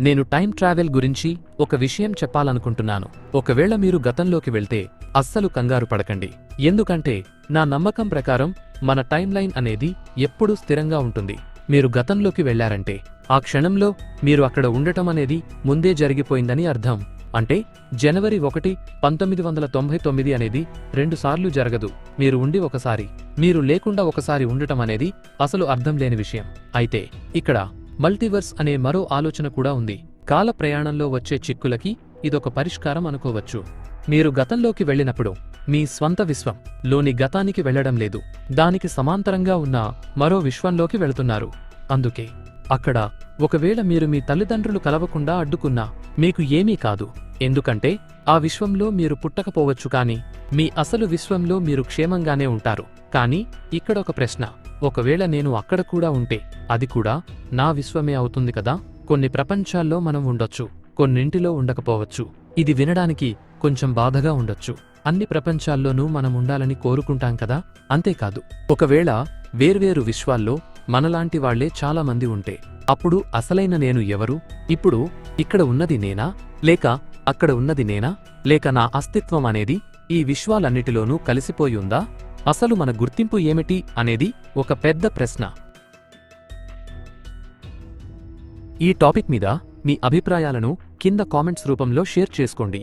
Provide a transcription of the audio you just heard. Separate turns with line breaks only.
నేను time travel గురించి ఒక విషయం చెప్పాలనుకుంటున్నాను. ఒకవేళ మీరు గతంలోకి వెళ్తే అస్సలు కంగారు పడకండి. ఎందుకంటే నా నమ్మకం ప్రకారం మన టైం లైన్ అనేది ఎప్పుడూ స్థిరంగా ఉంటుంది. మీరు గతంలోకి వెళ్లారంటే ఆ క్షణంలో మీరు అక్కడ ఉండటం అనేది ముందే జరిగిపోయిందని అర్థం. అంటే జనవరి 1, 1999 అనేది 2 సార్లు జరగదు. మీరు ఉండి ఒకసారి, మీరు లేకుండా ఒకసారి ఉండటం అనేది అసలు అర్థం లేని విషయం. అయితే ఇక్కడ మల్టీవర్స్ అనే మరో ఆలోచన కూడా ఉంది. కాల ప్రయాణంలో వచ్చే చిక్కులకి ఇదొక పరిష్కారం అనుకోవచ్చు. మీరు గతంలోకి వెళ్ళినప్పుడు మీ స్వంత విశ్వం లోని గతానికి వెళ్లడం లేదు, దానికి సమాంతరంగా ఉన్న మరో విశ్వంలోకి వెళుతున్నారు. అందుకే అక్కడ ఒకవేళ మీరు మీ తల్లిదండ్రులు కలవకుండా అడ్డుకున్నా మీకు ఏమీ కాదు. ఎందుకంటే ఆ విశ్వంలో మీరు పుట్టకపోవచ్చు, కానీ మీ అసలు విశ్వంలో మీరు క్షేమంగానే ఉంటారు. కానీ ఇక్కడొక ప్రశ్న, ఒకవేళ నేను అక్కడ కూడా ఉంటే అది కూడా నా విశ్వమే అవుతుంది కదా? కొన్ని ప్రపంచాల్లో మనం ఉండొచ్చు, కొన్నింటిలో ఉండకపోవచ్చు. ఇది వినడానికి కొంచెం బాధగా ఉండొచ్చు. అన్ని ప్రపంచాల్లోనూ మనం ఉండాలని కోరుకుంటాం కదా? అంతేకాదు, ఒకవేళ వేర్వేరు విశ్వాల్లో మనలాంటి వాళ్లే చాలా మంది ఉంటే అప్పుడు అసలైన నేను ఎవరు? ఇప్పుడు ఇక్కడ ఉన్నది నేనా, లేక అక్కడ ఉన్నది నేనా, లేక నా అస్తిత్వం అనేది ఈ విశ్వాలన్నిటిలోనూ కలిసిపోయి ఉందా? అసలు మన గుర్తింపు ఏమిటి అనేది ఒక పెద్ద ప్రశ్న. ఈ టాపిక్ మీద మీ అభిప్రాయాలను కింద కామెంట్స్ రూపంలో షేర్ చేసుకోండి.